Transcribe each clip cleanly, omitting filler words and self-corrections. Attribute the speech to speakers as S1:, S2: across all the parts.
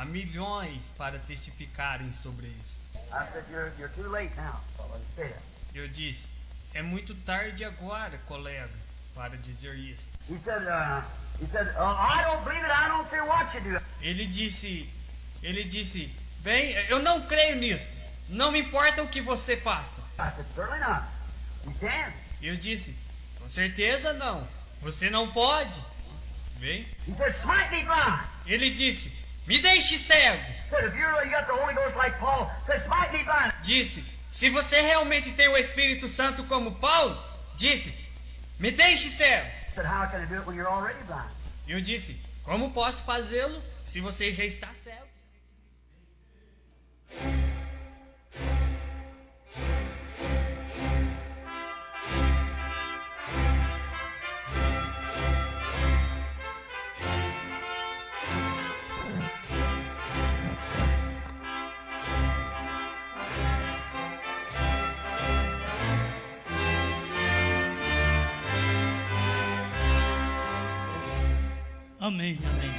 S1: há milhões para testificarem sobre isso.
S2: I said, you're too late now, fellow. Say that.
S1: Eu disse, é muito tarde agora, colega, para dizer isso.
S2: He said, I don't believe it. I don't care what you do.
S1: Ele disse, bem, eu não creio nisso. Não me importa o que você faça.
S2: I said, certainly not. You can.
S1: Eu disse, com certeza não. Você não pode. Bem,
S2: He said, smite me blind.
S1: ele disse, me deixe cego.
S2: He said, if you really got the Holy Ghost like Paul, said, smite me blind.
S1: Disse, se você realmente tem o Espírito Santo como Paulo, disse, me deixe cego.
S2: He said, how can I do it when you're already blind?
S1: Eu disse, como posso fazê-lo se você já está cego?
S3: Amém, amém.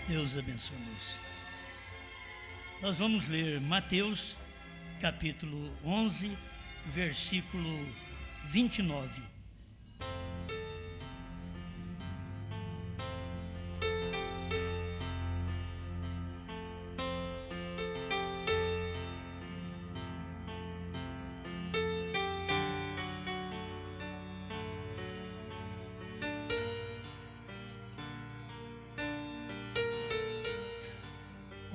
S3: Deus abençoe-nos. Nós vamos ler Mateus, capítulo 11, versículo 29.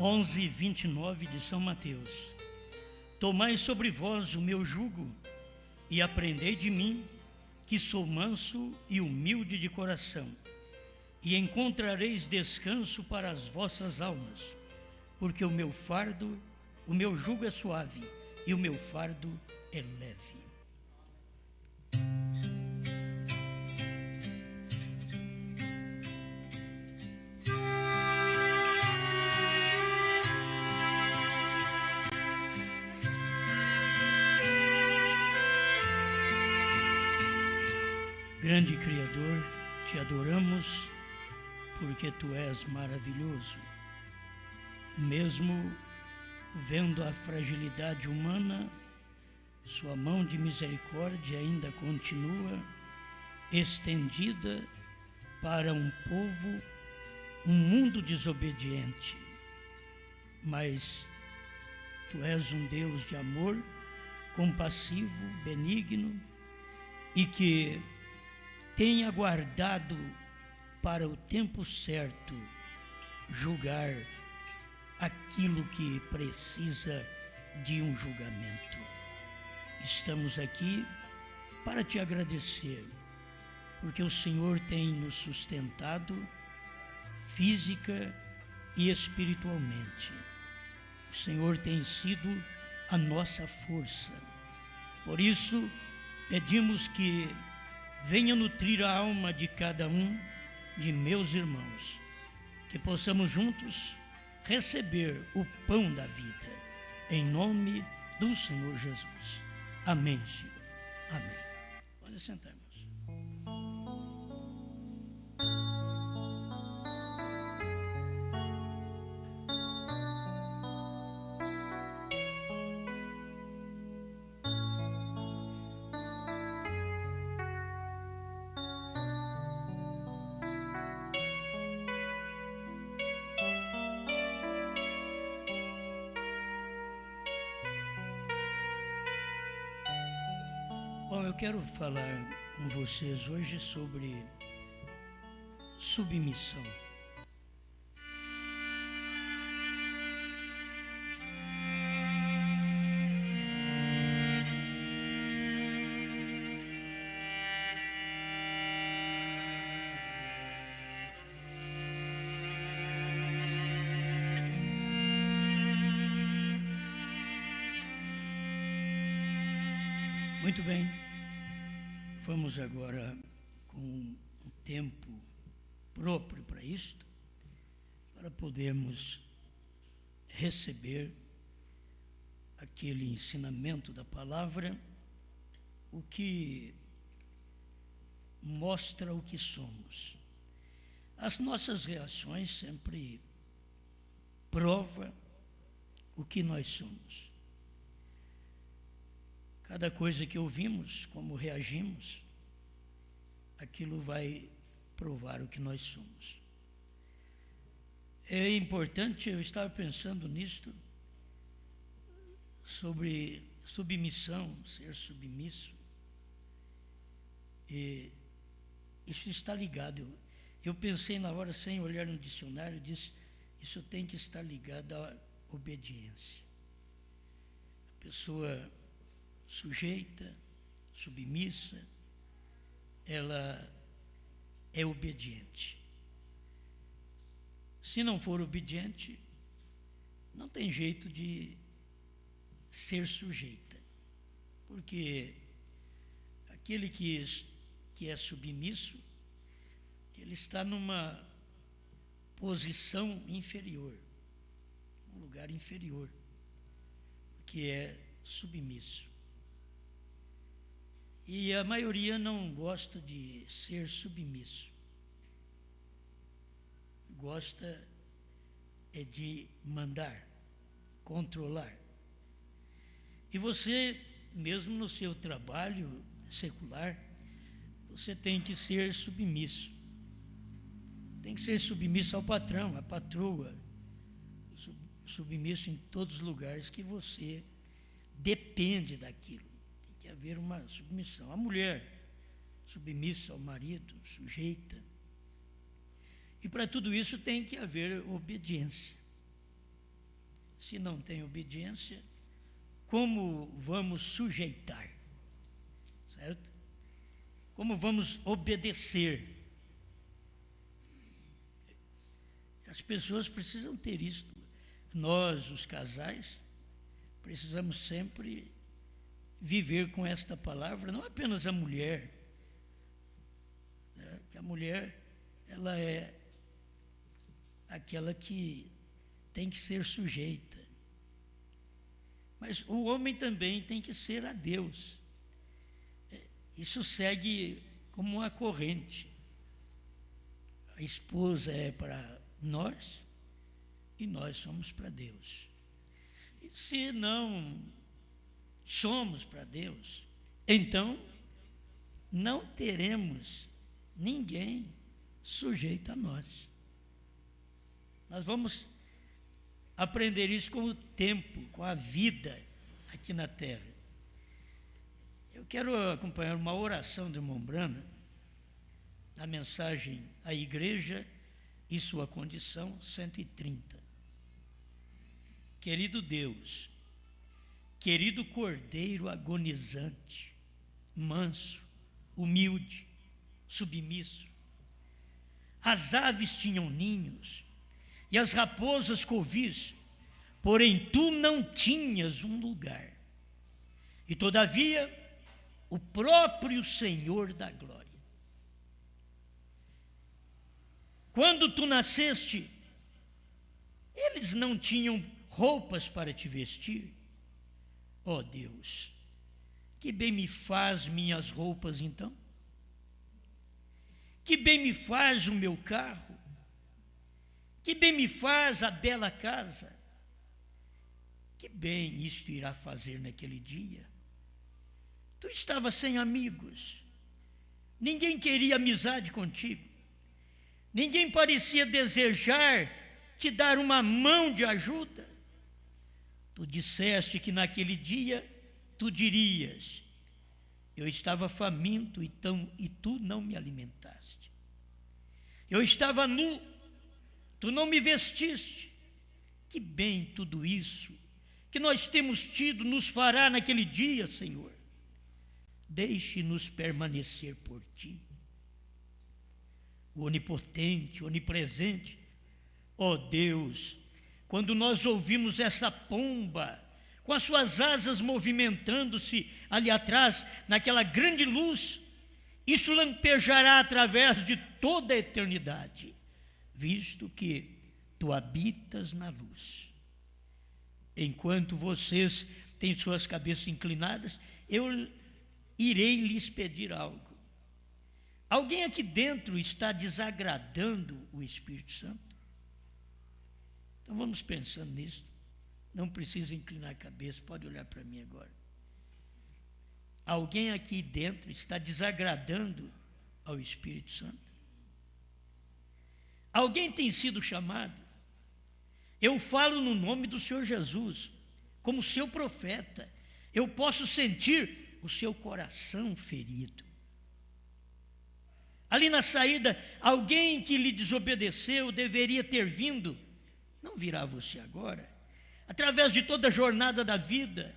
S3: Onze 29 de São Mateus. Tomai sobre vós o meu jugo e aprendei de mim, que sou manso e humilde de coração, e encontrareis descanso para as vossas almas, porque o meu jugo é suave e o meu fardo é leve. Grande Criador, te adoramos porque tu és maravilhoso. Mesmo vendo a fragilidade humana, sua mão de misericórdia ainda continua estendida para um povo, um mundo desobediente. Mas tu és um Deus de amor, compassivo, benigno, e que tem aguardado para o tempo certo julgar aquilo que precisa de um julgamento. Estamos aqui para te agradecer, porque o Senhor tem nos sustentado física e espiritualmente. O Senhor tem sido a nossa força. Por isso, pedimos que venha nutrir a alma de cada um de meus irmãos, que possamos juntos receber o pão da vida, em nome do Senhor Jesus. Amém, Senhor. Amém. Pode sentar, irmãos. Bom, eu quero falar com vocês hoje sobre submissão. Muito bem, vamos agora com um tempo próprio para isto, para podermos receber aquele ensinamento da palavra, o que mostra o que somos. as nossas reações sempre provam o que nós somos. Cada coisa que ouvimos, como reagimos, aquilo vai provar o que nós somos. É importante, eu estava pensando nisto, sobre submissão, ser submisso. E isso está ligado. Eu pensei na hora, sem olhar no dicionário, disse, isso tem que estar ligado à obediência. A pessoa sujeita, submissa, ela é obediente. Se não for obediente, não tem jeito de ser sujeita, porque aquele que é submisso, ele está numa posição inferior, um lugar inferior, que é submisso. E a maioria não gosta de ser submisso. Gosta é de mandar, controlar. E você, mesmo no seu trabalho secular, você tem que ser submisso. Tem que ser submisso ao patrão, à patroa, submisso em todos os lugares que você depende daquilo. Tem que haver uma submissão. A mulher, submissa ao marido, sujeita. E para tudo isso tem que haver obediência. Se não tem obediência, como vamos sujeitar? Certo? Como vamos obedecer? As pessoas precisam ter isso. Nós, os casais, precisamos sempre viver com esta palavra, não apenas a mulher. Né? A mulher, ela é aquela que tem que ser sujeita. Mas o homem também tem que ser a Deus. Isso segue como uma corrente. A esposa é para nós e nós somos para Deus. E se não somos para Deus, então não teremos ninguém sujeito a nós. Nós vamos aprender isso com o tempo, com a vida aqui na terra. Eu quero acompanhar uma oração do irmão Branham, a mensagem à igreja e sua condição, 130. Querido Deus, querido Cordeiro agonizante, manso, humilde, submisso, as aves tinham ninhos e as raposas covis, porém tu não tinhas um lugar. E todavia, o próprio Senhor da glória. Quando tu nasceste, eles não tinham roupas para te vestir. Ó Deus, que bem me faz minhas roupas então? Que bem me faz o meu carro? Que bem me faz a bela casa? Que bem isto irá fazer naquele dia? Tu estavas sem amigos, ninguém queria amizade contigo, ninguém parecia desejar te dar uma mão de ajuda. Tu disseste que naquele dia tu dirias, eu estava faminto e tu não me alimentaste. Eu estava nu, tu não me vestiste. Que bem tudo isso que nós temos tido nos fará naquele dia, Senhor. Deixe-nos permanecer por ti. O onipotente, onipresente, ó Deus, quando nós ouvimos essa pomba, com as suas asas movimentando-se ali atrás, naquela grande luz, isso lampejará através de toda a eternidade, visto que tu habitas na luz. Enquanto vocês têm suas cabeças inclinadas, eu irei lhes pedir algo. Alguém aqui dentro está desagradando o Espírito Santo? Então vamos pensando nisso. Não precisa inclinar a cabeça, pode olhar para mim agora. Alguém aqui dentro está desagradando ao Espírito Santo? Alguém tem sido chamado? Eu falo no nome do Senhor Jesus, como seu profeta. Eu posso sentir o seu coração ferido. Ali na saída, alguém que lhe desobedeceu deveria ter vindo. Não virá você agora. Através de toda a jornada da vida.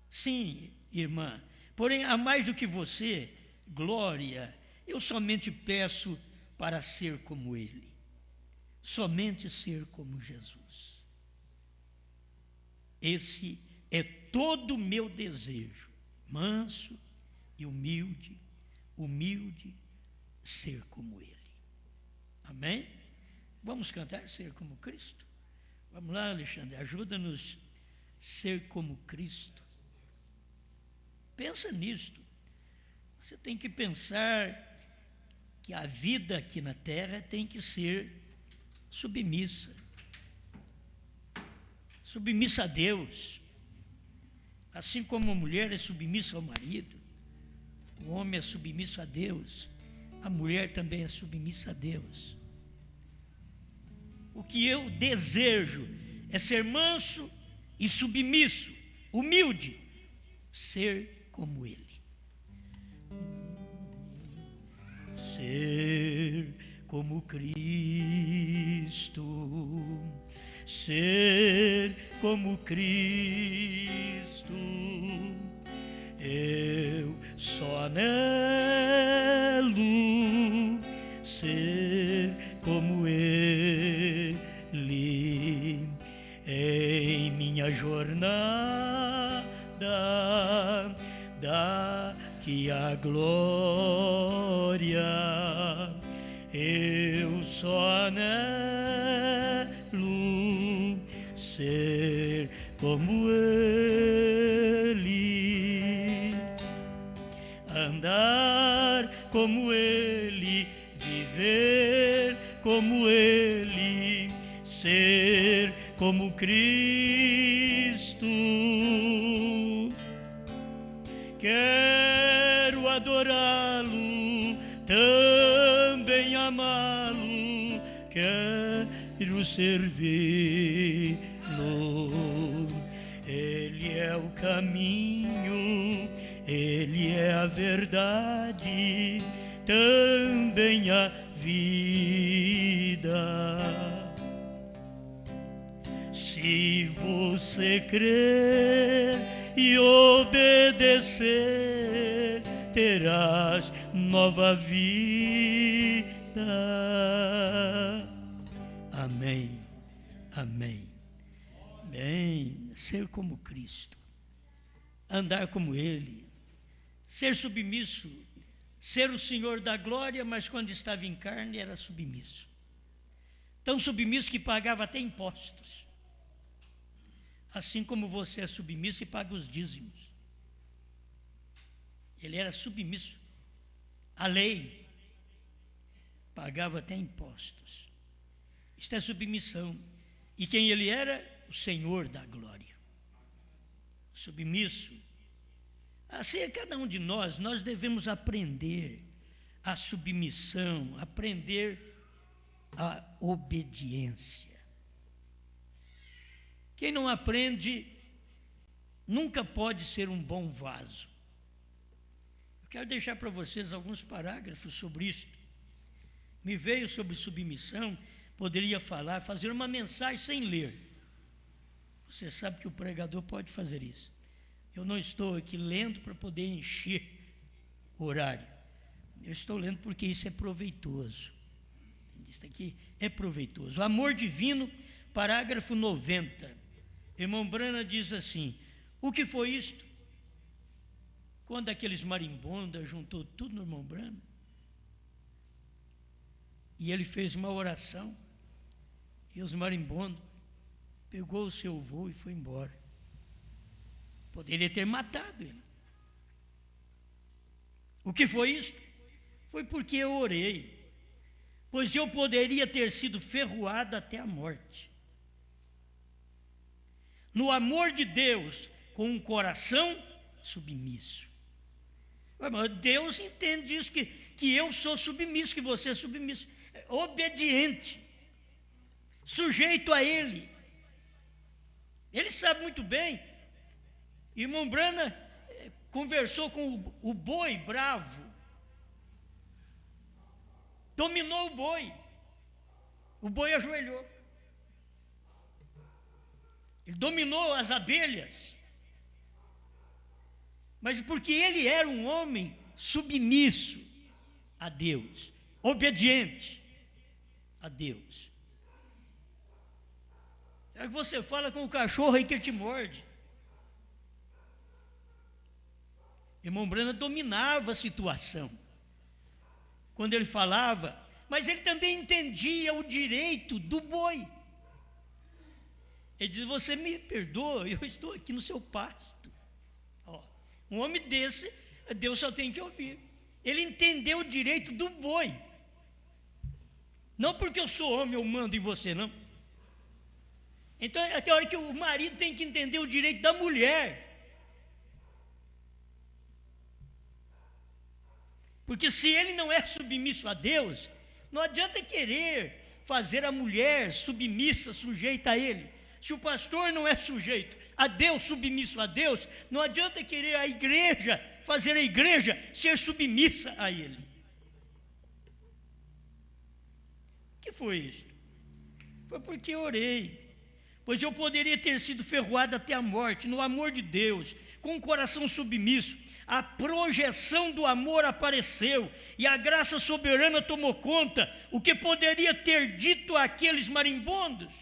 S3: Sim, irmã. Porém, há mais do que você, glória. Eu somente peço para ser como Ele. Somente ser como Jesus. Esse é todo o meu desejo. Manso e humilde, ser como Ele. Amém? Vamos cantar ser como Cristo? Vamos lá, Alexandre, ajuda-nos a ser como Cristo. Pensa nisto. Você tem que pensar que a vida aqui na terra tem que ser submissa. Submissa a Deus. Assim como a mulher é submissa ao marido, o homem é submisso a Deus, a mulher também é submissa a Deus. O que eu desejo é ser manso e submisso, humilde, ser como Ele. Ser como Cristo, ser como Cristo, eu só anelo ser como Ele em minha jornada daqui a glória. Eu só anelo ser como Ele, andar como Ele, viver como Ele, ser como Cristo. Quero adorá-lo, também amá-lo, quero servi-lo. Ele é o caminho, Ele é a verdade, também a vida. Se você crer e obedecer, terás nova vida. Amém, amém. Bem, ser como Cristo, andar como Ele, ser submisso, ser o Senhor da glória, mas quando estava em carne era submisso. Tão submisso que pagava até impostos. Assim como você é submisso e paga os dízimos. Ele era submisso à lei, pagava até impostos. Isto é submissão. E quem ele era? O Senhor da glória. Submisso. Assim é cada um de nós devemos aprender a submissão, aprender a obediência. Quem não aprende, nunca pode ser um bom vaso. Eu quero deixar para vocês alguns parágrafos sobre isso. Me veio sobre submissão, poderia falar, fazer uma mensagem sem ler. Você sabe que o pregador pode fazer isso. Eu não estou aqui lendo para poder encher o horário. Eu estou lendo porque isso é proveitoso. Isso aqui é proveitoso. O amor divino, parágrafo 90. Irmão Brana diz assim: o que foi isto? Quando aqueles marimbondas juntou tudo no irmão Brana, e ele fez uma oração, e os marimbondos pegou o seu voo e foi embora. Poderia ter matado ele. O que foi isto? foi porque eu orei, pois eu poderia ter sido ferroado até a morte. No amor de Deus, com um coração submisso. Deus entende isso, que eu sou submisso, que você é submisso, obediente, sujeito a Ele. Ele sabe muito bem. Irmão Brana conversou com o boi bravo, dominou o boi ajoelhou. Ele dominou as abelhas, mas porque ele era um homem submisso a Deus, obediente a Deus. Será que você fala com o cachorro aí que ele te morde? Irmão Brana dominava a situação quando ele falava, mas ele também entendia o direito do boi. Ele diz: você me perdoa, eu estou aqui no seu pasto. Um homem desse, Deus só tem que ouvir. Ele entendeu o direito do boi. Não porque eu sou homem, eu mando em você, não. Então é aquela hora que o marido tem que entender o direito da mulher. Porque se ele não é submisso a Deus, não adianta querer fazer a mulher submissa, sujeita a ele. Se o pastor não é sujeito a Deus, submisso a Deus, não adianta querer a igreja, fazer a igreja ser submissa a ele. O que foi isso? Foi porque eu orei, pois eu poderia ter sido ferroado até a morte. No amor de Deus, com o coração submisso, a projeção do amor apareceu e a graça soberana tomou conta. O que poderia ter dito àqueles marimbondos?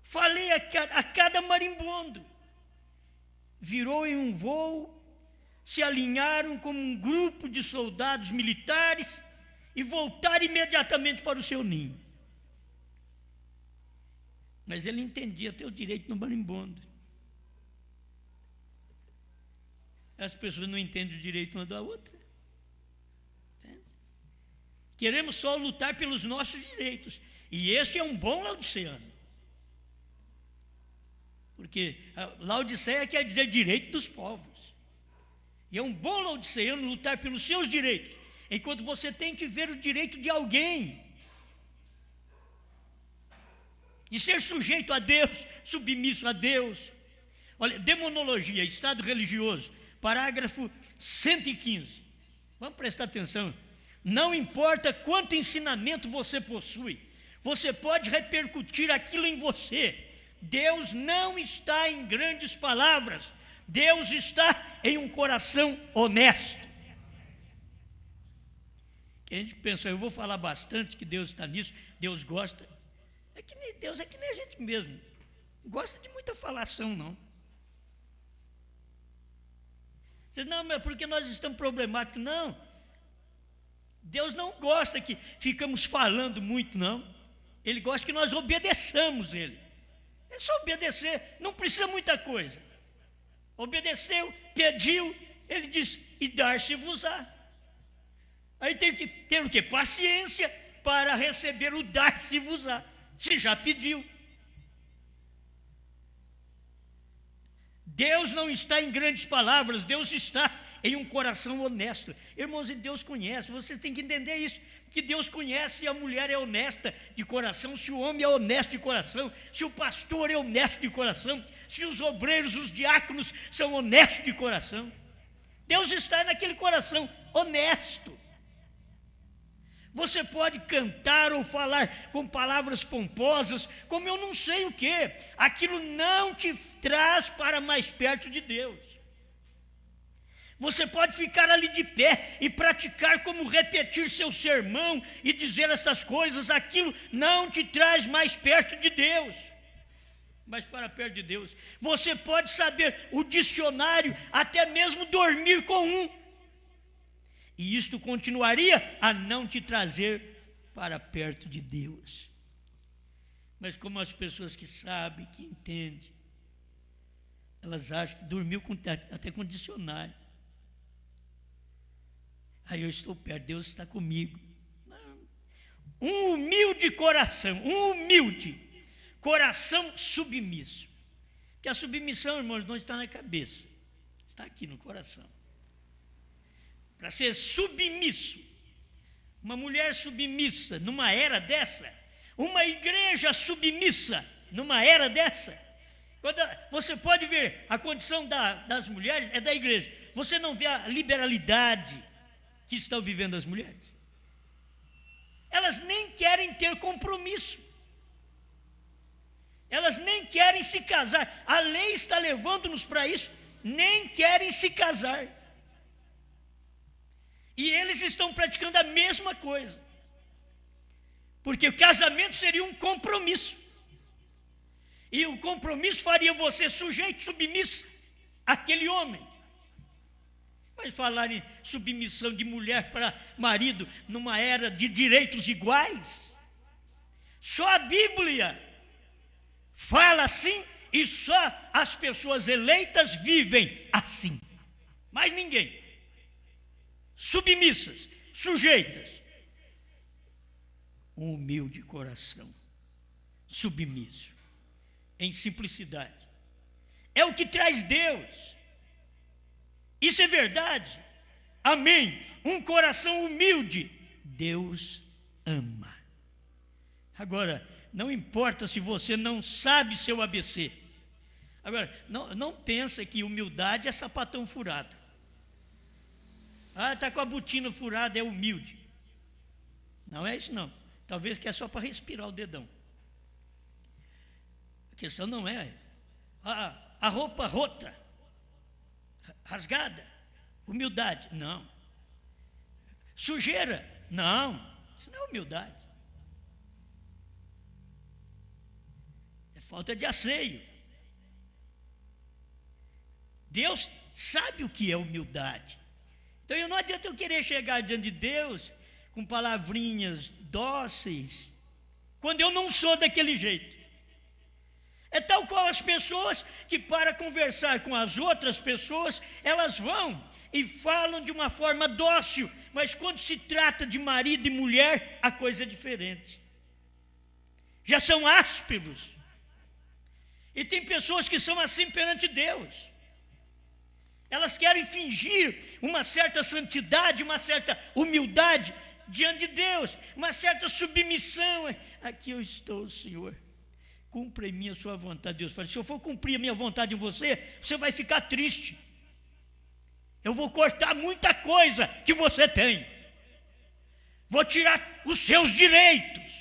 S3: Falei a cada marimbondo. Virou em um voo, se alinharam como um grupo de soldados militares e voltaram imediatamente para o seu ninho. Mas ele entendia ter o direito no marimbondo. As pessoas não entendem o direito uma da outra. Entende? Queremos só lutar pelos nossos direitos. E esse é um bom laodiceano. Porque Laodiceia quer dizer direito dos povos. E é um bom laodiceano lutar pelos seus direitos, enquanto você tem que ver o direito de alguém. E ser sujeito a Deus, submisso a Deus. Olha, demonologia, estado religioso, parágrafo 115. Vamos prestar atenção. Não importa quanto ensinamento você possui, você pode repercutir aquilo em você. Deus não está em grandes palavras, Deus está em um coração honesto. A gente pensa, eu vou falar bastante que Deus está nisso, Deus gosta. Deus é que nem a gente mesmo, gosta de muita falação, não. Você não, mas porque nós estamos problemáticos? Não, Deus não gosta que ficamos falando muito, não. Ele gosta que nós obedeçamos Ele. É só obedecer, não precisa muita coisa. Obedeceu, pediu, Ele diz, e dar-se-vos-á. Aí tem que ter o quê? Paciência para receber o dar-se-vos-á. Se já pediu. Deus não está em grandes palavras, Deus está em um coração honesto. Irmãos, e Deus conhece, você tem que entender isso, que Deus conhece se a mulher é honesta de coração, se o homem é honesto de coração, se o pastor é honesto de coração, se os obreiros, os diáconos são honestos de coração. Deus está naquele coração honesto. Você pode cantar ou falar com palavras pomposas, como eu não sei o que, aquilo não te traz para mais perto de Deus. Você pode ficar ali de pé e praticar como repetir seu sermão e dizer essas coisas, aquilo não te traz mais perto de Deus, mas para perto de Deus. Você pode saber o dicionário, até mesmo dormir com um, e isto continuaria a não te trazer para perto de Deus. Mas como as pessoas que sabem, que entendem, elas acham que dormiu até com dicionário. aí eu estou perto, Deus está comigo. Não. Um humilde coração, coração submisso. Porque a submissão, irmãos, não está na cabeça, está aqui no coração. Para ser submisso, uma mulher submissa numa era dessa, uma igreja submissa numa era dessa, quando você pode ver a condição das mulheres, é da igreja, você não vê a liberalidade que estão vivendo as mulheres. Elas nem querem ter compromisso, elas nem querem se casar, a lei está levando-nos para isso, nem querem se casar. E eles estão praticando a mesma coisa, porque o casamento seria um compromisso, e o compromisso faria você sujeito, submisso àquele homem. Mas falar em submissão de mulher para marido numa era de direitos iguais, só a Bíblia fala assim, e só as pessoas eleitas vivem assim, mais ninguém. Submissas, sujeitas, um humilde coração, submisso, em simplicidade, é o que traz Deus. Isso é verdade, amém. Um coração humilde, Deus ama. Agora, não importa se você não sabe seu ABC. Agora, não pensa que humildade é sapatão furado. Ah, está com a botina furada, é humilde. Não é isso não. Talvez que é só para respirar o dedão. A questão não é a roupa rota, rasgada, humildade, não. Sujeira, não. Isso não é humildade. É falta de asseio. Deus sabe o que é humildade. Então não adianta eu querer chegar diante de Deus com palavrinhas dóceis, quando eu não sou daquele jeito. É tal qual as pessoas que, para conversar com as outras pessoas, elas vão e falam de uma forma dócil, mas quando se trata de marido e mulher, a coisa é diferente. Já são ásperos. E tem pessoas que são assim perante Deus. Elas querem fingir uma certa santidade, uma certa humildade diante de Deus, uma certa submissão. Aqui eu estou, Senhor. Cumpra em mim a sua vontade. Deus fala, se eu for cumprir a minha vontade em você, você vai ficar triste. Eu vou cortar muita coisa que você tem. Vou tirar os seus direitos.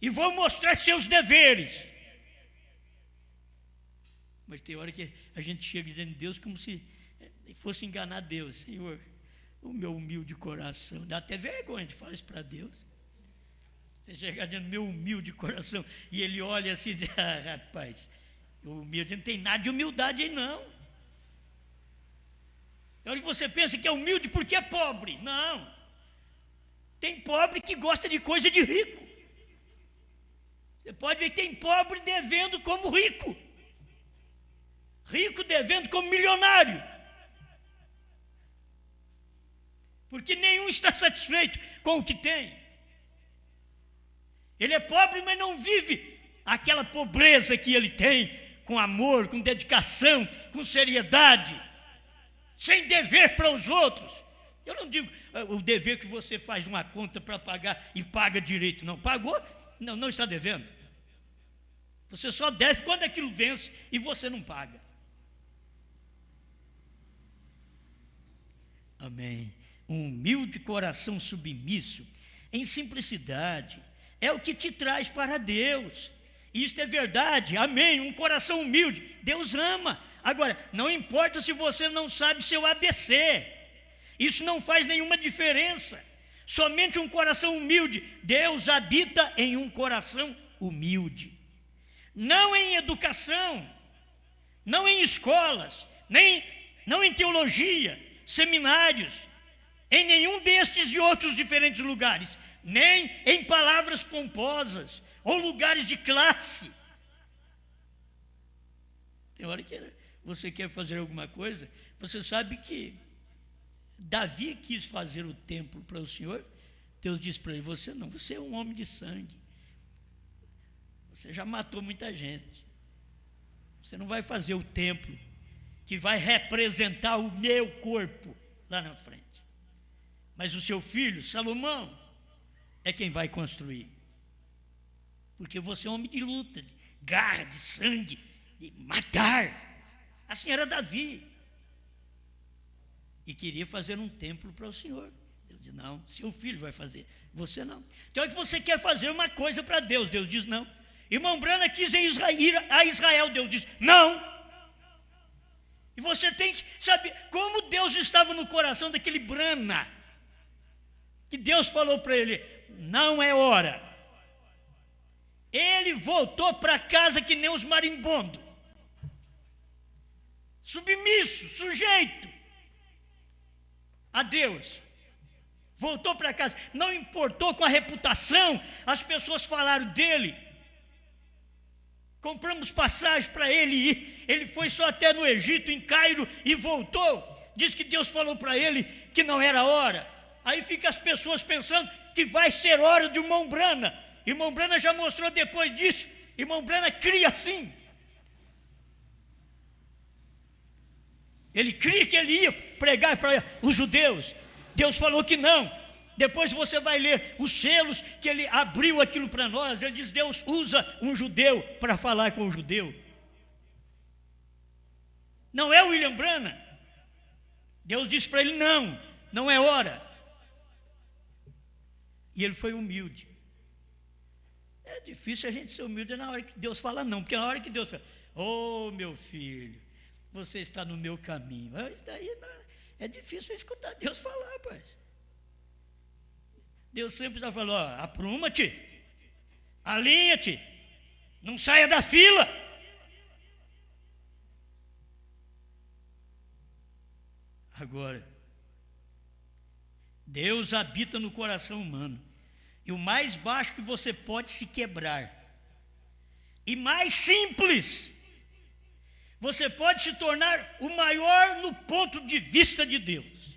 S3: E vou mostrar seus deveres. Mas tem hora que a gente chega diante de Deus como se fosse enganar Deus. Senhor, o meu humilde coração. Dá até vergonha de falar isso para Deus. Você chegar diante do meu humilde coração e ele olha assim e diz, rapaz, o humilde não tem nada de humildade aí não. Tem hora que você pensa que é humilde porque é pobre. Não. Tem pobre que gosta de coisa de rico. Você pode ver que tem pobre devendo como rico. Rico devendo como milionário. Porque nenhum está satisfeito com o que tem. Ele é pobre, mas não vive aquela pobreza que ele tem, com amor, com dedicação, com seriedade, sem dever para os outros. Eu não digo o dever que você faz uma conta para pagar e paga direito, não. Pagou? Não está devendo. Você só deve quando aquilo vence e você não paga. Amém. Um humilde coração submisso, em simplicidade, é o que te traz para Deus. Isto é verdade, amém. Um coração humilde, Deus ama. Agora, não importa se você não sabe seu ABC, isso não faz nenhuma diferença. Somente um coração humilde, Deus habita em um coração humilde. Não em educação, não em escolas, não em teologia, seminários, em nenhum destes e outros diferentes lugares, nem em palavras pomposas ou lugares de classe. Tem hora que você quer fazer alguma coisa, você sabe que Davi quis fazer o templo para o Senhor. Deus disse para ele: você não, você é um homem de sangue. Você já matou muita gente. Você não vai fazer o templo que vai representar o meu corpo lá na frente. Mas o seu filho, Salomão, é quem vai construir. Porque você é um homem de luta, de garra, de sangue, de matar. Assim era Davi. E queria fazer um templo para o Senhor. Deus diz: não, seu filho vai fazer, você não. Então é que você quer fazer uma coisa para Deus. Deus diz: não. Irmão Brana quis ir a Israel. Deus diz: não. E você tem que saber como Deus estava no coração daquele Brana, que Deus falou para ele: não é hora. Ele voltou para casa que nem os marimbondos, submisso, sujeito a Deus. Voltou para casa, não importou com a reputação. As pessoas falaram dele. Compramos passagem para ele ir. Ele foi só até no Egito, em Cairo, e voltou. Diz que Deus falou para ele que não era hora. Aí fica as pessoas pensando que vai ser hora de irmão Brana. Irmão Brana já mostrou depois disso. Irmão Brana cria assim. Ele cria que ele ia pregar para os judeus. Deus falou que não. Depois você vai ler os selos que ele abriu aquilo para nós. Ele diz: Deus usa um judeu para falar com o judeu. Não é o William Brana. Deus disse para ele: não, não é hora. E ele foi humilde. É difícil a gente ser humilde na hora que Deus fala não. Porque na hora que Deus fala: oh, meu filho, você está no meu caminho. Isso daí é difícil escutar Deus falar, rapaz. Deus sempre está falando: ó, apruma-te, alinha-te, não saia da fila. Agora, Deus habita no coração humano, e o mais baixo que você pode se quebrar, e mais simples, você pode se tornar o maior no ponto de vista de Deus.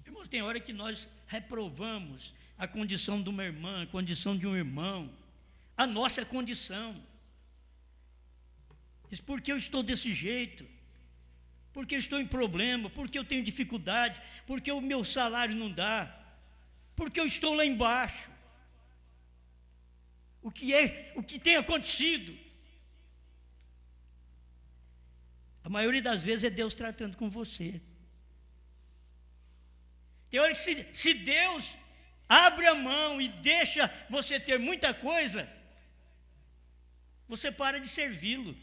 S3: Irmãos, tem hora que nós reprovamos a condição de uma irmã, a condição de um irmão, a nossa condição. Diz: por que eu estou desse jeito? Porque eu estou em problema, porque eu tenho dificuldade, porque o meu salário não dá, porque eu estou lá embaixo. O que tem acontecido? A maioria das vezes é Deus tratando com você. Tem hora que se Deus abre a mão e deixa você ter muita coisa, você para de servi-lo.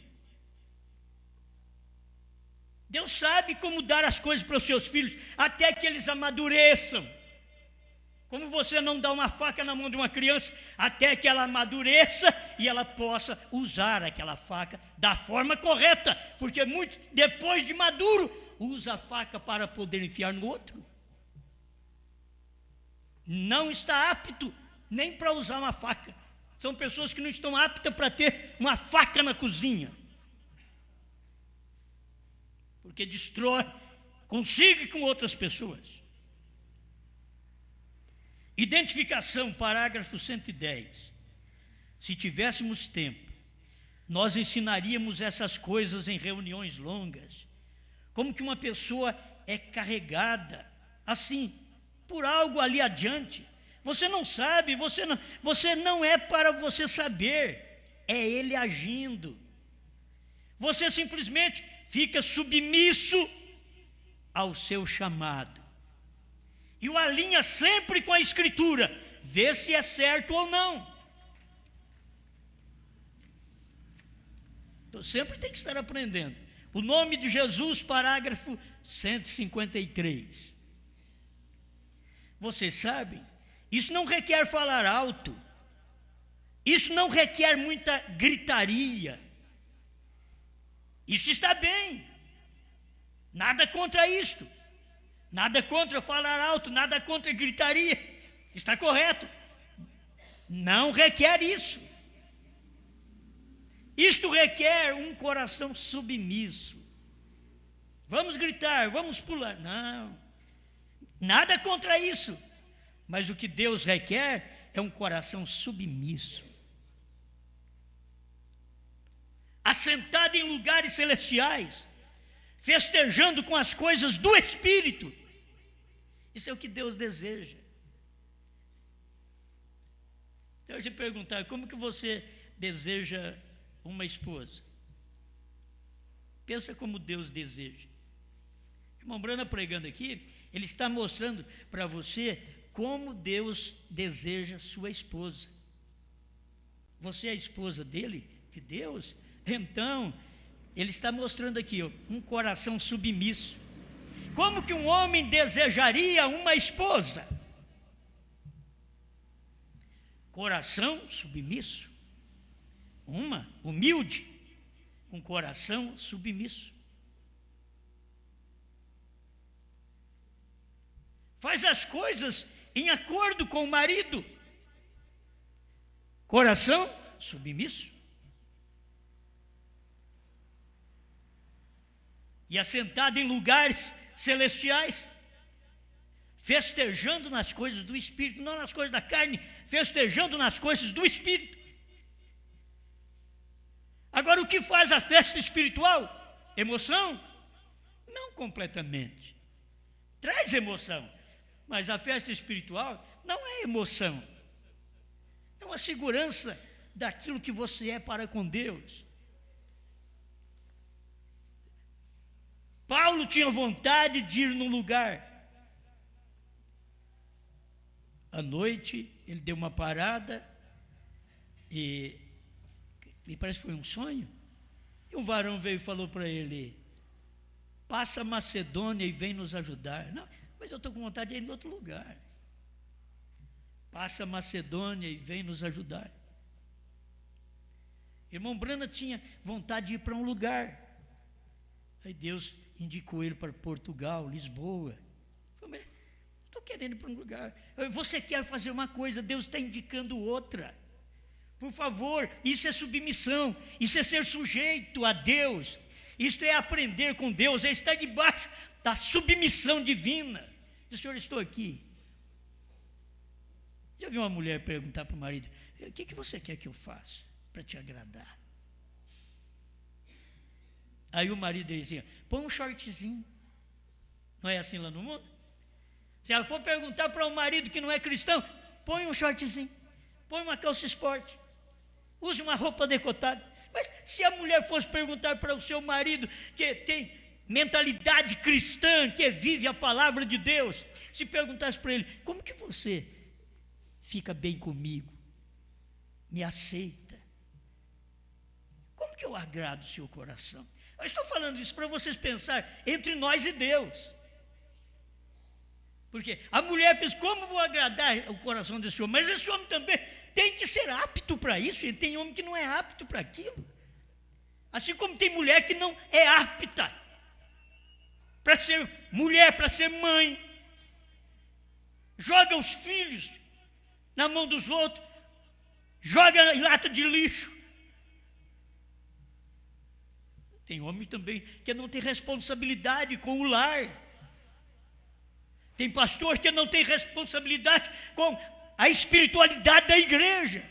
S3: Deus sabe como dar as coisas para os seus filhos, até que eles amadureçam. Como você não dá uma faca na mão de uma criança, até que ela amadureça e ela possa usar aquela faca da forma correta, porque muito depois de maduro, usa a faca para poder enfiar no outro. Não está apto nem para usar uma faca. São pessoas que não estão aptas para ter uma faca na cozinha, porque destrói consigo e com outras pessoas. Identificação, parágrafo 110. Se tivéssemos tempo, nós ensinaríamos essas coisas em reuniões longas. Como que uma pessoa é carregada assim, por algo ali adiante. Você não sabe, você não é para você saber, é Ele agindo. Você simplesmente fica submisso ao seu chamado e o alinha sempre com a Escritura, vê se é certo ou não. Então sempre tem que estar aprendendo. O nome de Jesus, parágrafo 153. Vocês sabem, isso não requer falar alto, isso não requer muita gritaria. Isso está bem, nada contra isto, nada contra falar alto, nada contra gritaria, está correto, não requer isso. Isto requer um coração submisso. vamos gritar, vamos pular. Não, nada contra isso. Mas o que Deus requer é um coração submisso, assentado em lugares celestiais, festejando com as coisas do Espírito. Isso é o que Deus deseja. Então, se perguntar, como que você deseja uma esposa? Pensa como Deus deseja. O irmão Brana pregando aqui, ele está mostrando para você como Deus deseja sua esposa. Você é a esposa dele, de Deus? Então, ele está mostrando aqui, ó, um coração submisso. Como que um homem desejaria uma esposa? Coração submisso. Uma humilde, com coração submisso. Faz as coisas em acordo com o marido. Coração submisso. E assentado em lugares celestiais, festejando nas coisas do Espírito, não nas coisas da carne, festejando nas coisas do Espírito. Agora, o que faz a festa espiritual? Emoção? Não completamente. Traz emoção, mas a festa espiritual não é emoção. É uma segurança daquilo que você é para com Deus. Paulo tinha vontade de ir num lugar. À noite, ele deu uma parada e me parece que foi um sonho. E um varão veio e falou para ele: passa a Macedônia e vem nos ajudar. Não, mas eu estou com vontade de ir em outro lugar. Passa a Macedônia e vem nos ajudar. Irmão Brana tinha vontade de ir para um lugar. Aí Deus indicou ele para Portugal, Lisboa. Estou querendo ir para um lugar. Você quer fazer uma coisa, Deus está indicando outra. Por favor, isso é submissão, isso é ser sujeito a Deus, isso é aprender com Deus, é estar debaixo da submissão divina. Diz: Senhor, estou aqui. Já vi uma mulher perguntar para o marido: o que você quer que eu faça para te agradar? Aí o marido dizia: põe um shortzinho. Não é assim lá no mundo? Se ela for perguntar para um marido que não é cristão, põe um shortzinho, põe uma calça esporte, use uma roupa decotada. Mas se a mulher fosse perguntar para o seu marido, que tem mentalidade cristã, que vive a palavra de Deus, se perguntasse para ele: como que você fica bem comigo? Me aceita? Como que eu agrado o seu coração? Eu estou falando isso para vocês pensar entre nós e Deus. Porque a mulher pensa: como vou agradar o coração desse homem? Mas esse homem também tem que ser apto para isso. E tem homem que não é apto para aquilo. Assim como tem mulher que não é apta para ser mulher, para ser mãe. Joga os filhos na mão dos outros. Joga em lata de lixo. Tem homem também que não tem responsabilidade com o lar. Tem pastor que não tem responsabilidade com a espiritualidade da igreja.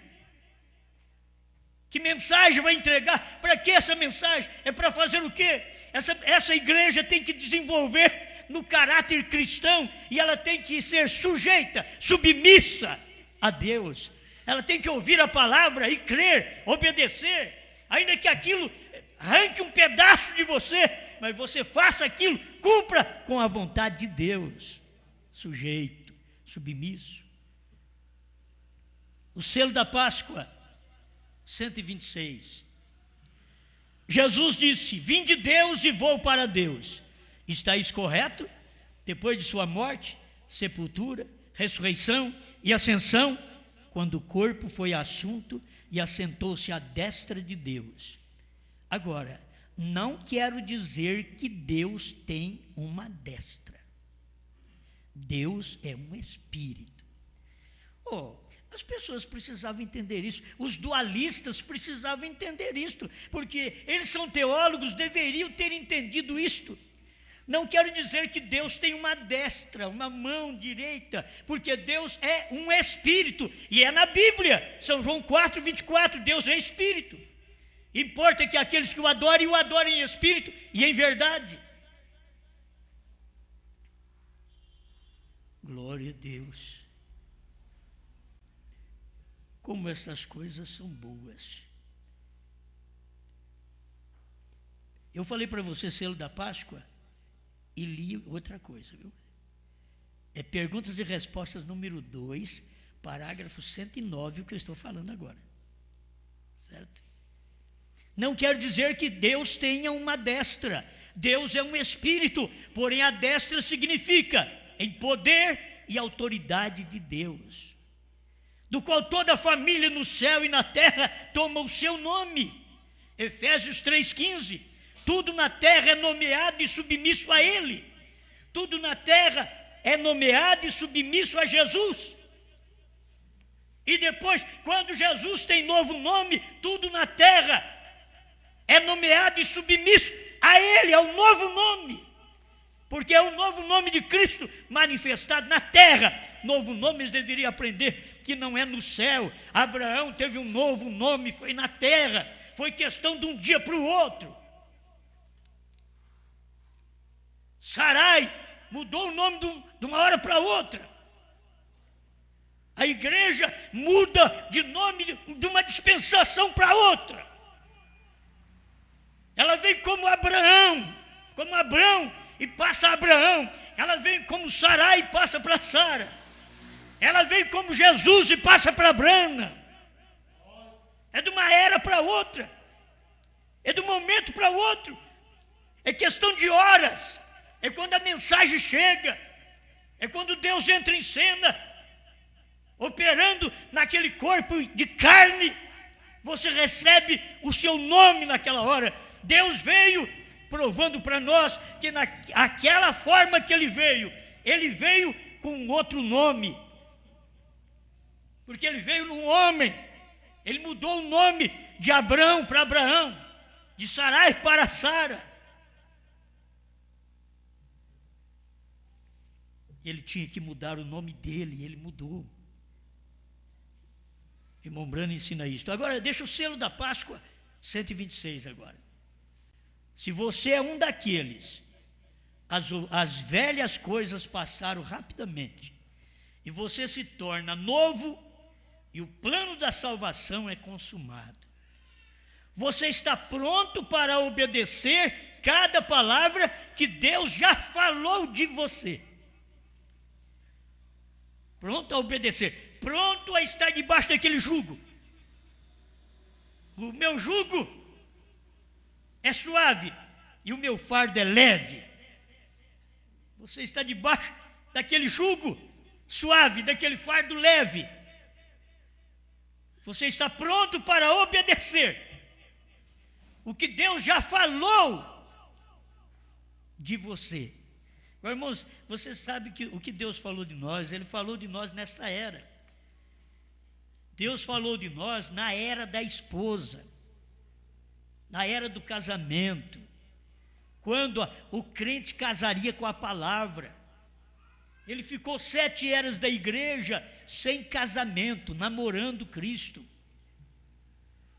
S3: Que mensagem vai entregar? Para que essa mensagem? É para fazer o quê? Essa igreja tem que desenvolver no caráter cristão e ela tem que ser sujeita, submissa a Deus. Ela tem que ouvir a palavra e crer, obedecer, ainda que aquilo arranque um pedaço de você, mas você faça aquilo, cumpra com a vontade de Deus. Sujeito, submisso. O selo da Páscoa, 126. Jesus disse: vim de Deus e vou para Deus. Está isso correto? Depois de sua morte, sepultura, ressurreição e ascensão, quando o corpo foi assunto e assentou-se à destra de Deus. Agora, não quero dizer que Deus tem uma destra. Deus é um espírito. As pessoas precisavam entender isso. Os dualistas precisavam entender isto, porque eles são teólogos, deveriam ter entendido isto. Não quero dizer que Deus tem uma destra, uma mão direita, porque Deus é um espírito, e é na Bíblia, São João 4:24, Deus é espírito. Importa que aqueles que o adorem em espírito e em verdade. Glória a Deus. Como essas coisas são boas. Eu falei para você selo da Páscoa e li outra coisa, viu? É perguntas e respostas número 2, parágrafo 109, o que eu estou falando agora. Certo? Não quer dizer que Deus tenha uma destra. Deus é um espírito, porém a destra significa em poder e autoridade de Deus, do qual toda a família no céu e na terra toma o seu nome. Efésios 3,15. Tudo na terra é nomeado e submisso a Ele. Tudo na terra é nomeado e submisso a Jesus. E depois, quando Jesus tem novo nome, tudo na terra é nomeado e submisso a Ele, ao novo nome. Porque é o novo nome de Cristo manifestado na terra. Novo nome eles deveriam aprender que não é no céu. Abraão teve um novo nome, foi na terra. Foi questão de um dia para o outro. Sarai mudou o nome de uma hora para outra. A igreja muda de nome de uma dispensação para outra. Ela vem como Abraão e passa a Abraão. Ela vem como Sarai e passa para Sara. Ela vem como Jesus e passa para Brana. É de uma era para outra. É de um momento para outro. É questão de horas. É quando a mensagem chega. É quando Deus entra em cena, operando naquele corpo de carne. Você recebe o seu nome naquela hora. Deus veio provando para nós que naquela forma que Ele veio com outro nome. Porque Ele veio num homem. Ele mudou o nome de Abrão para Abraão, de Sarai para Sara. Ele tinha que mudar o nome dele, e ele mudou. Irmão Brano ensina isso. Agora, deixa o selo da Páscoa, 126 agora. Se você é um daqueles, as velhas coisas passaram rapidamente, e você se torna novo, e o plano da salvação é consumado. Você está pronto para obedecer cada palavra que Deus já falou de você. Pronto a obedecer, pronto a estar debaixo daquele jugo. O meu jugo é suave e o meu fardo é leve. Você está debaixo daquele jugo suave, daquele fardo leve. Você está pronto para obedecer o que Deus já falou de você. Irmãos, você sabe que o que Deus falou de nós, Ele falou de nós nessa era. Deus falou de nós na era da esposa, na era do casamento, quando o crente casaria com a palavra. Ele ficou 7 eras da igreja sem casamento, namorando Cristo.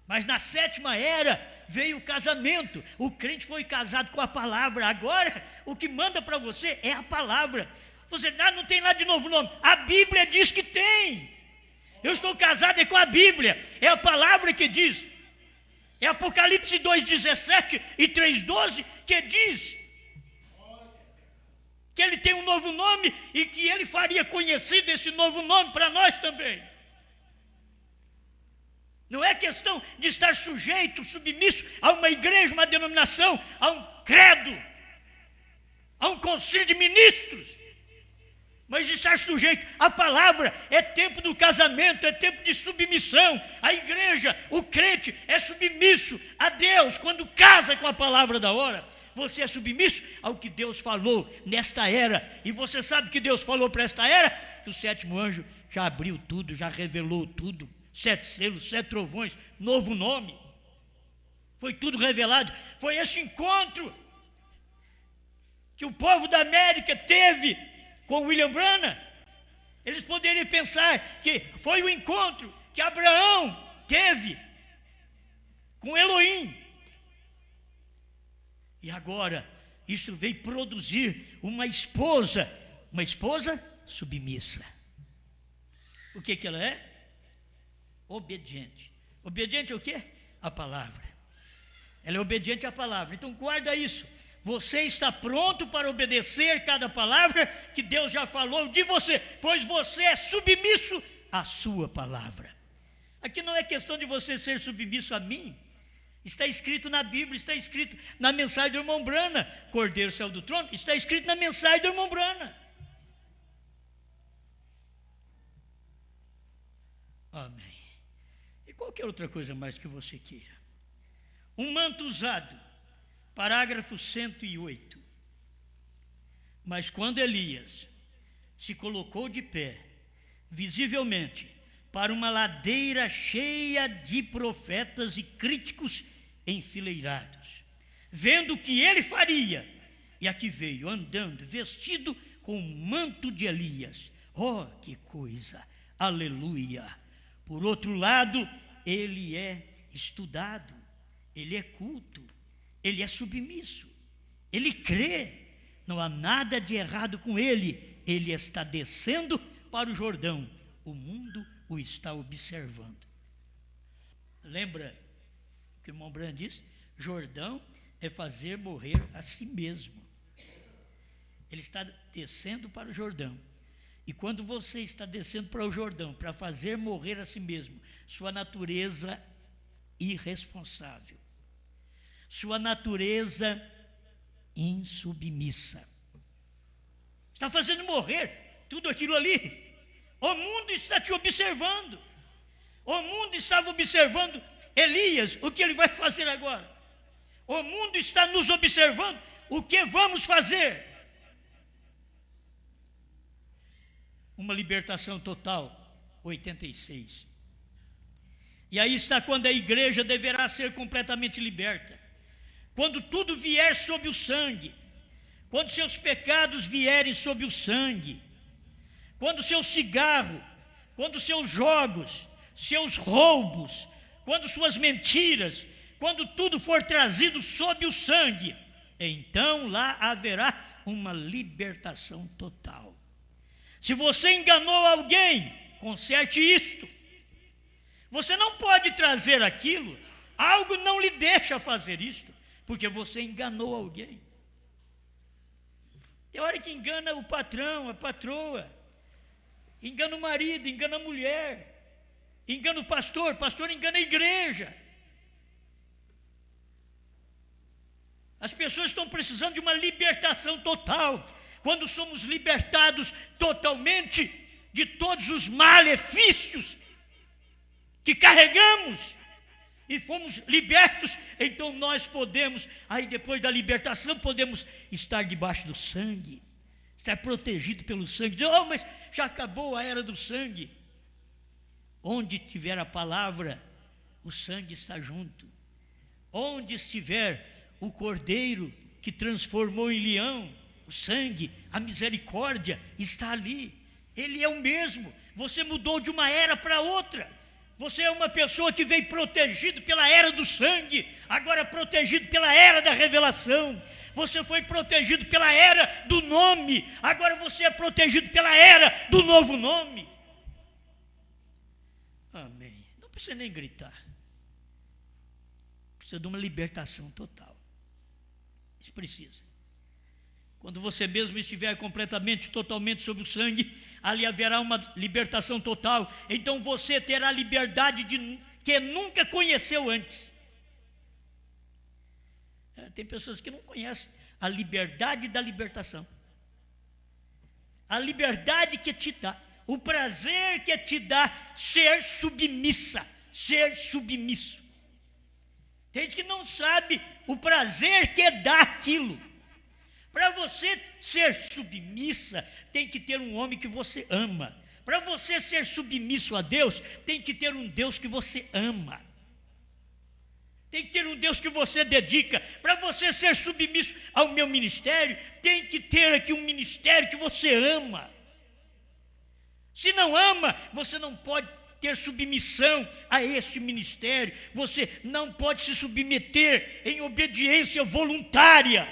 S3: Mas na 7ª era veio o casamento, o crente foi casado com a palavra. Agora o que manda para você é a palavra. Você não tem lá de novo nome, a Bíblia diz que tem. Eu estou casado com a Bíblia, é a palavra que diz. É Apocalipse 2,17 e 3,12 que diz que Ele tem um novo nome e que Ele faria conhecido esse novo nome para nós também. Não é questão de estar sujeito, submisso a uma igreja, uma denominação, a um credo, a um conselho de ministros, mas de estar sujeito à palavra. É tempo do casamento, é tempo de submissão. A igreja, o crente é submisso a Deus quando casa com a palavra da hora. Você é submisso ao que Deus falou nesta era. E você sabe que Deus falou para esta era? Que o 7º anjo já abriu tudo, já revelou tudo. 7 selos, 7 trovões, novo nome. Foi tudo revelado. Foi esse encontro que o povo da América teve com William Branham, eles poderiam pensar que foi o encontro que Abraão teve com Elohim. E agora, isso veio produzir uma esposa submissa. O que ela é? Obediente. Obediente ao quê? A palavra. Ela é obediente à palavra. Então guarda isso. Você está pronto para obedecer cada palavra que Deus já falou de você, pois você é submisso à sua palavra. Aqui não é questão de você ser submisso a mim. Está escrito na Bíblia, está escrito na mensagem do irmão Branham. Cordeiro saiu do trono, está escrito na mensagem do irmão Branham. Amém. E qualquer outra coisa mais que você queira. Um manto usado, parágrafo 108. Mas quando Elias se colocou de pé, visivelmente, para uma ladeira cheia de profetas e críticos enfileirados, vendo o que ele faria, e aqui veio andando, vestido com o manto de Elias. Oh, que coisa! Aleluia! Por outro lado, ele é estudado, ele é culto, ele é submisso, ele crê, não há nada de errado com ele. Ele está descendo para o Jordão, o mundo o está observando. Lembra que o irmão Branham disse? Jordão é fazer morrer a si mesmo. Ele está descendo para o Jordão. E quando você está descendo para o Jordão para fazer morrer a si mesmo, sua natureza irresponsável, sua natureza insubmissa, está fazendo morrer tudo aquilo ali. O mundo está te observando. O mundo estava observando Elias, o que ele vai fazer agora? O mundo está nos observando, o que vamos fazer? Uma libertação total, 86. E aí está quando a igreja deverá ser completamente liberta. Quando tudo vier sob o sangue, quando seus pecados vierem sob o sangue, quando seu cigarro, quando seus jogos, seus roubos, quando suas mentiras, quando tudo for trazido sob o sangue, então lá haverá uma libertação total. Se você enganou alguém, conserte isto. Você não pode trazer aquilo, algo não lhe deixa fazer isto, porque você enganou alguém. Tem hora que engana o patrão, a patroa, engana o marido, engana a mulher, engana o pastor engana a igreja. As pessoas estão precisando de uma libertação total. Quando somos libertados totalmente de todos os malefícios que carregamos e fomos libertos, então nós podemos, aí depois da libertação, podemos estar debaixo do sangue, estar protegido pelo sangue. Oh, mas já acabou a era do sangue. Onde tiver a palavra, o sangue está junto. Onde estiver o cordeiro que transformou em leão, o sangue, a misericórdia está ali. Ele é o mesmo. Você mudou de uma era para outra. Você é uma pessoa que veio protegido pela era do sangue, agora protegido pela era da revelação. Você foi protegido pela era do nome, agora você é protegido pela era do novo nome. Amém. Não precisa nem gritar. Precisa de uma libertação total. Isso precisa. Quando você mesmo estiver completamente, totalmente sob o sangue, ali haverá uma libertação total. Então você terá liberdade que nunca conheceu antes. Tem pessoas que não conhecem a liberdade da libertação. A liberdade que te dá, o prazer que te dá ser submissa, ser submisso. Tem gente que não sabe o prazer que dá aquilo. Para você ser submissa, tem que ter um homem que você ama. Para você ser submisso a Deus, tem que ter um Deus que você ama. Tem que ter um Deus que você dedica. Para você ser submisso ao meu ministério, tem que ter aqui um ministério que você ama. Se não ama, você não pode ter submissão a este ministério. Você não pode se submeter em obediência voluntária.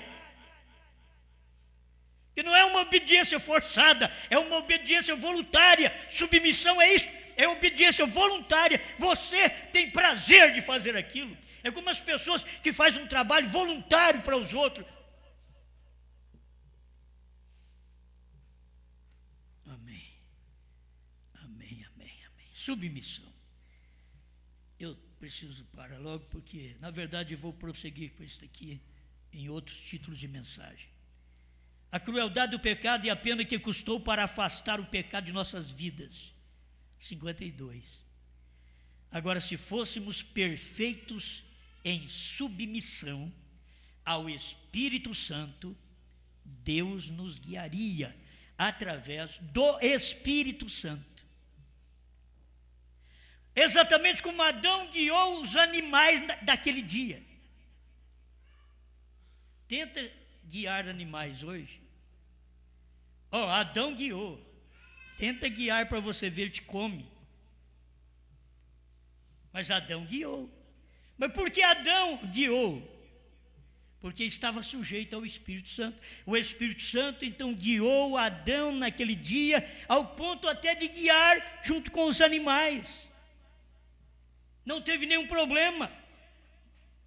S3: E não é uma obediência forçada, é uma obediência voluntária. Submissão é isso, é obediência voluntária. Você tem prazer de fazer aquilo. É como as pessoas que fazem um trabalho voluntário para os outros. Amém. Amém, amém, amém. Submissão. Eu preciso parar logo porque, na verdade, eu vou prosseguir com isso aqui em outros títulos de mensagem. A crueldade do pecado e a pena que custou para afastar o pecado de nossas vidas. 52. Agora, se fôssemos perfeitos em submissão ao Espírito Santo, Deus nos guiaria através do Espírito Santo. Exatamente como Adão guiou os animais daquele dia. Tenta guiar animais hoje. Adão guiou. Tenta guiar para você ver, ele te come. Mas Adão guiou. Mas por que Adão guiou? Porque estava sujeito ao Espírito Santo. O Espírito Santo então guiou Adão naquele dia, ao ponto até de guiar junto com os animais. Não teve nenhum problema.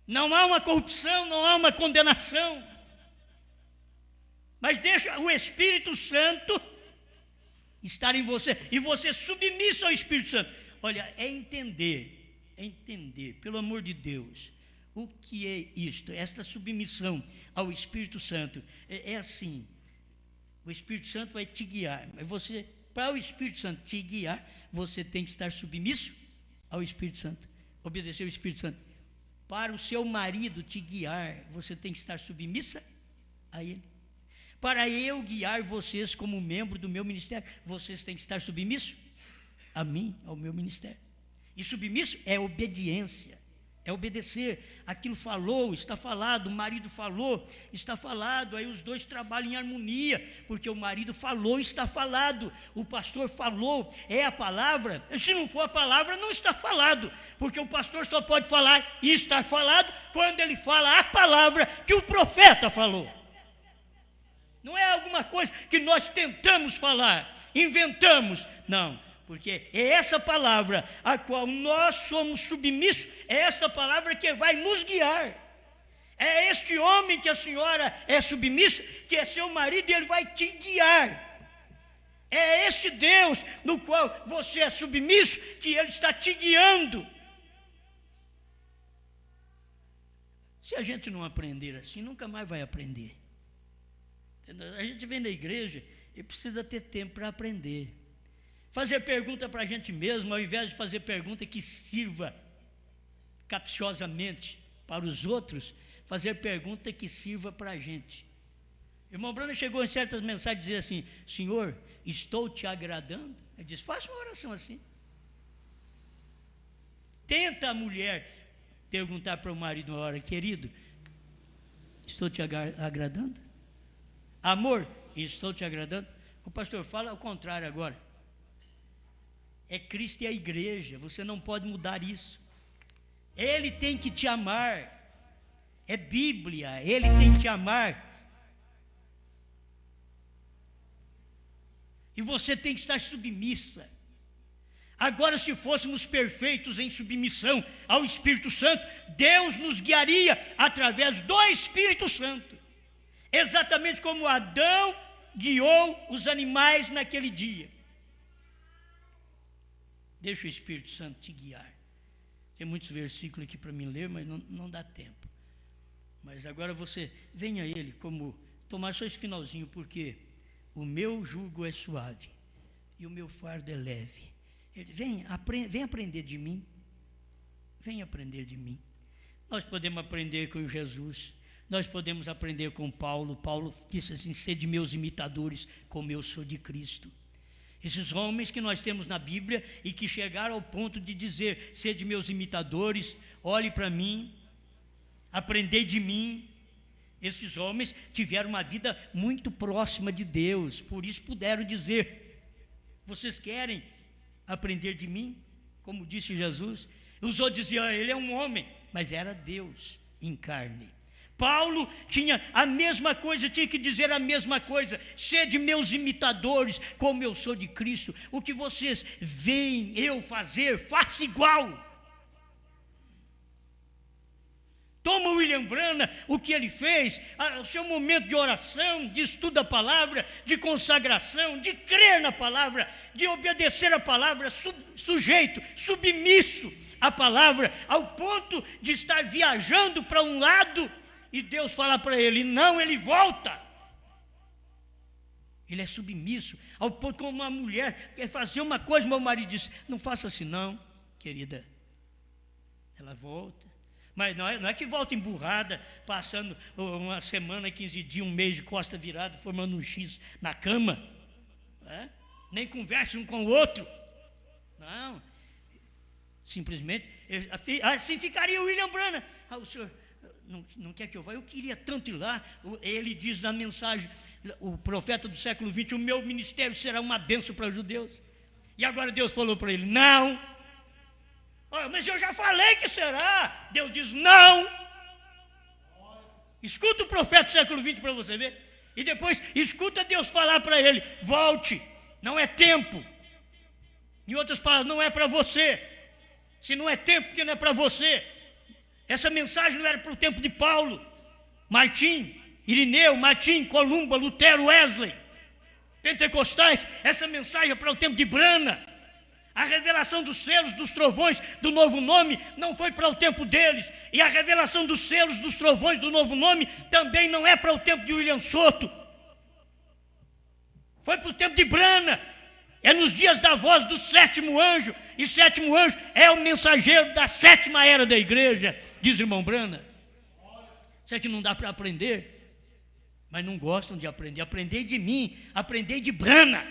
S3: Não há uma corrupção, não há uma condenação. Mas deixa o Espírito Santo estar em você, e você submisso ao Espírito Santo. Olha, é entender, pelo amor de Deus, o que é isto, esta submissão ao Espírito Santo. É assim, o Espírito Santo vai te guiar, mas você, para o Espírito Santo te guiar, você tem que estar submisso ao Espírito Santo, obedecer ao Espírito Santo. Para o seu marido te guiar, você tem que estar submissa a ele. Para eu guiar vocês como membro do meu ministério, vocês têm que estar submissos a mim, ao meu ministério. E submisso é obediência, é obedecer. Aquilo falou, está falado, o marido falou, está falado. Aí os dois trabalham em harmonia, porque o marido falou, está falado. O pastor falou, é a palavra. Se não for a palavra, não está falado, porque o pastor só pode falar e estar falado quando ele fala a palavra que o profeta falou. Não é alguma coisa que nós tentamos falar, inventamos, não, porque é essa palavra a qual nós somos submissos, é essa palavra que vai nos guiar. É este homem que a senhora é submissa, que é seu marido, e ele vai te guiar. É este Deus no qual você é submisso, que ele está te guiando. Se a gente não aprender assim, nunca mais vai aprender. A gente vem na igreja e precisa ter tempo para aprender. Fazer pergunta para a gente mesmo, ao invés de fazer pergunta que sirva capciosamente para os outros, fazer pergunta que sirva para a gente. O irmão Bruno chegou em certas mensagens e dizia assim: Senhor, estou te agradando? Ele diz: faça uma oração assim. Tenta a mulher perguntar para o marido uma hora: querido, estou te agradando? Amor, estou te agradando? O pastor fala ao contrário agora. É Cristo e a igreja, você não pode mudar isso. Ele tem que te amar. É Bíblia, ele tem que te amar. E você tem que estar submissa. Agora, se fôssemos perfeitos em submissão ao Espírito Santo, Deus nos guiaria através do Espírito Santo. Exatamente como Adão guiou os animais naquele dia. Deixa o Espírito Santo te guiar. Tem muitos versículos aqui para mim ler, mas não dá tempo. Mas agora você venha a ele como tomar só esse finalzinho, porque o meu jugo é suave e o meu fardo é leve. Ele diz: vem aprender de mim. Vem aprender de mim. Nós podemos aprender com Jesus. Nós podemos aprender com Paulo. Paulo disse assim: sede meus imitadores, como eu sou de Cristo. Esses homens que nós temos na Bíblia e que chegaram ao ponto de dizer: sede meus imitadores, olhe para mim, aprendei de mim. Esses homens tiveram uma vida muito próxima de Deus, por isso puderam dizer: vocês querem aprender de mim? Como disse Jesus. Os outros diziam: ele é um homem, mas era Deus em carne. Paulo tinha a mesma coisa, tinha que dizer a mesma coisa: sede meus imitadores, como eu sou de Cristo. O que vocês veem eu fazer, faça igual. Toma o William Branham, o que ele fez, o seu momento de oração, de estudo da palavra, de consagração, de crer na palavra, de obedecer a palavra, sujeito, submisso à palavra, ao ponto de estar viajando para um lado e Deus fala para ele: não, ele volta. Ele é submisso, ao ponto como uma mulher quer fazer uma coisa, meu marido diz: não faça assim não, querida. Ela volta. Mas não é que volta emburrada, passando uma semana, 15 dias, um mês de costa virada, formando um X na cama. Nem conversa um com o outro. Não. Simplesmente, assim ficaria o William Branham. O senhor não quer que eu vá? Eu queria tanto ir lá. Ele diz na mensagem, o profeta do século XX: o meu ministério será uma bênção para os judeus. E agora Deus falou para ele: não. Mas eu já falei que será. Deus diz: não. Escuta o profeta do século XX para você ver. E depois escuta Deus falar para ele: volte, não é tempo. Em outras palavras, não é para você. Se não é tempo, porque não é para você. Essa mensagem não era para o tempo de Paulo, Martim, Irineu, Martim, Columba, Lutero, Wesley, pentecostais. Essa mensagem é para o tempo de Branham. A revelação dos selos, dos trovões, do novo nome, não foi para o tempo deles. E a revelação dos selos, dos trovões, do novo nome, também não é para o tempo de William Soto. Foi para o tempo de Branham. É nos dias da voz do sétimo anjo. E sétimo anjo é o mensageiro da sétima era da igreja, diz o irmão Branham. Será que não dá para aprender? Mas não gostam de aprender. Aprendei de mim, aprendei de Branham,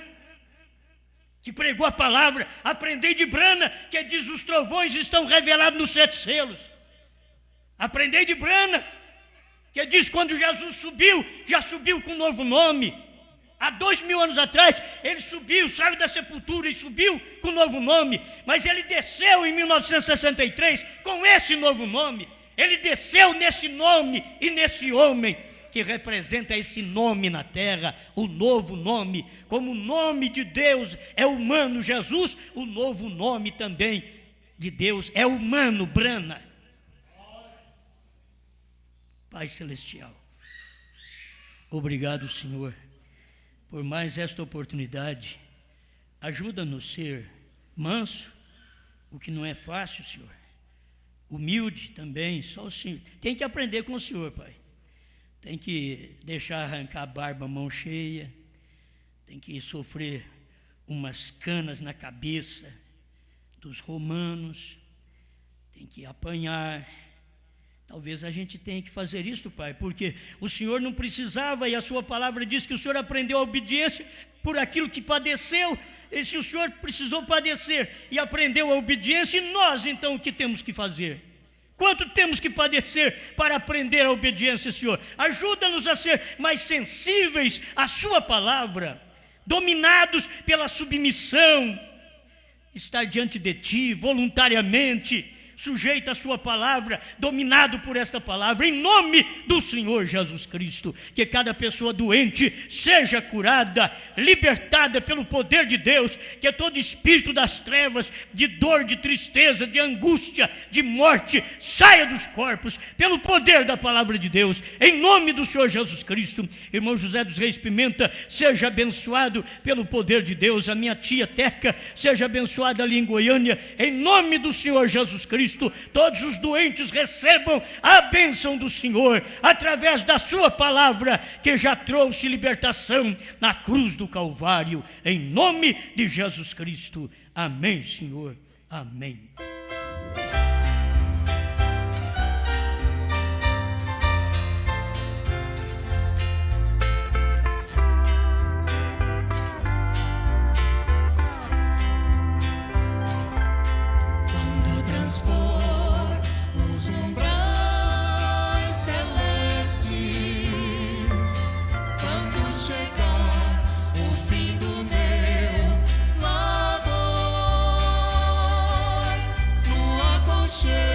S3: que pregou a palavra. Aprendei de Branham, que diz: os trovões estão revelados nos 7 selos. Aprendei de Branham, que diz: quando Jesus subiu, já subiu com um novo nome. Há 2000 anos atrás, ele subiu, saiu da sepultura e subiu com um novo nome. Mas ele desceu em 1963 com esse novo nome. Ele desceu nesse nome e nesse homem que representa esse nome na terra, o novo nome. Como o nome de Deus é humano, Jesus, o novo nome também de Deus é humano, Branham. Pai Celestial, obrigado, Senhor, por mais esta oportunidade. Ajuda-nos a ser manso, o que não é fácil, Senhor. Humilde também, só o Senhor. Tem que aprender com o Senhor, Pai. Tem que deixar arrancar a barba, mão cheia. Tem que sofrer umas canas na cabeça dos romanos. Tem que apanhar. Talvez a gente tenha que fazer isso, Pai, porque o Senhor não precisava, e a sua palavra diz que o Senhor aprendeu a obediência por aquilo que padeceu. E se o Senhor precisou padecer e aprendeu a obediência, e nós então o que temos que fazer? Quanto temos que padecer para aprender a obediência, Senhor? Ajuda-nos a ser mais sensíveis à sua palavra, dominados pela submissão, estar diante de ti voluntariamente, sujeito à sua palavra, dominado por esta palavra, em nome do Senhor Jesus Cristo. Que cada pessoa doente seja curada, libertada pelo poder de Deus, que todo espírito das trevas, de dor, de tristeza, de angústia, de morte, saia dos corpos, pelo poder da palavra de Deus, em nome do Senhor Jesus Cristo. Irmão José dos Reis Pimenta, seja abençoado pelo poder de Deus. A minha tia Teca, seja abençoada ali em Goiânia, em nome do Senhor Jesus Cristo. Todos os doentes recebam a bênção do Senhor, através da sua palavra, que já trouxe libertação na cruz do Calvário, em nome de Jesus Cristo. Amém, Senhor. Amém.
S4: Os umbrais cheio.